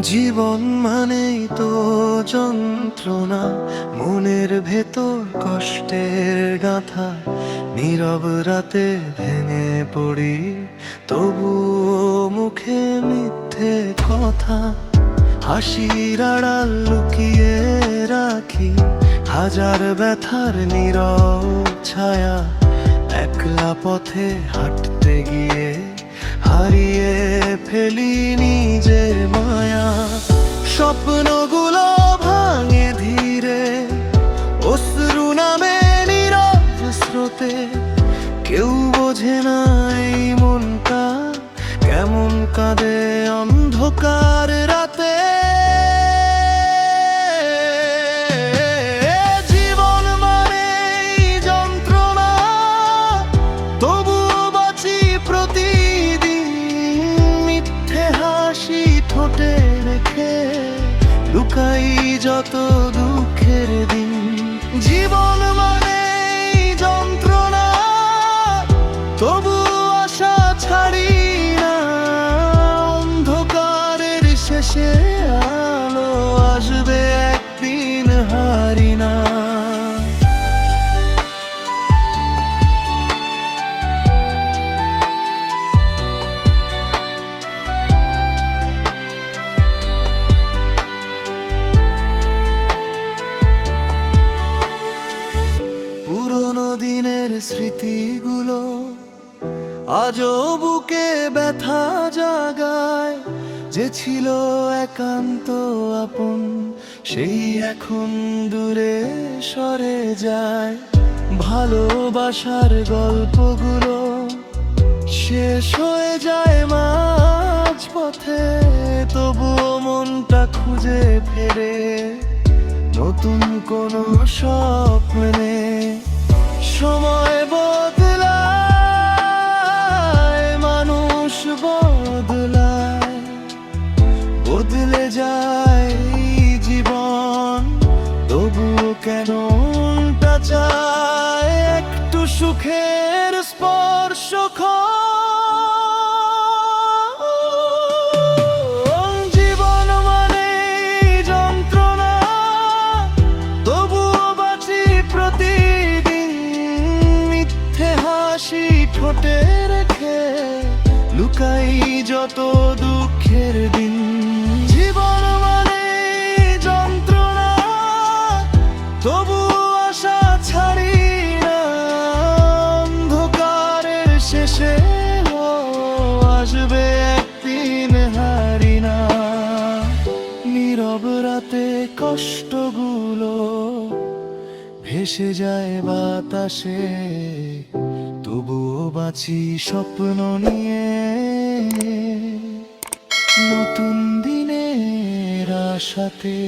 জীবন মানেই তো যন্ত্রণা, মনের ভেতর কষ্টের গাথা। নীরব রাতে ভেঙে পড়ি, তবুও মুখে মিথ্যে কথা। হাসির আড়াল লুকিয়ে রাখি হাজার ব্যথার নীরব ছায়া। একলা পথে হাঁটতে গিয়ে হারিয়ে ফেলি নিজের মায়া। স্বপ্নগুলো ভাঙে ধীরে, অশ্রু নামে নীরব স্রোতে। কেউ বোঝে না এই মনটা কেমন কাঁদে অন্ধকার রাতে। জীবন মানে যন্ত্রণা, তবুও বাঁচি প্রতিদিন। মিথ্যে হাসি ঠোঁটে রেখে লুকাই যত দুঃখের দিন। জীবন মানে যন্ত্রণা, তবুও আশা ছাড়ি না। অন্ধকারের শেষে আলো আসবে একদিন, হারি না। পুরোনো দিনের স্মৃতিগুলো আজও বুকে ব্যথা জাগায়। যে ছিল একান্ত আপন, সেই এখন দূরে সরে যায়। ভালোবাসার গল্পগুলো শেষ হয়ে যায় মাঝ পথে, তবুও মনটা খুঁজে ফেরে নতুন কোনো স্বপ্নে। সময় বদলায়, মানুষ বদলায়, বদলে যায় জীবন। তবুও কেন মনটা চায় একটু সুখের স্পর্শ। জীবন মানে যন্ত্রণা, তবুও বাঁচি প্রতিদিন। মিথ্যে হাসি ঠোঁটে রেখে লুকাই যত দুঃখের দিন। জীবন মানে যন্ত্রণা, তবুও আশা ছাড়ি না। অন্ধকারের শেষে আসবে একদিন, হারি না। নীরব রাতে কষ্টগুলো ভেসে যায় বাতাসে, তবুও বাঁচি স্বপ্ন নিয়ে। নতুন দিনের আশাতে।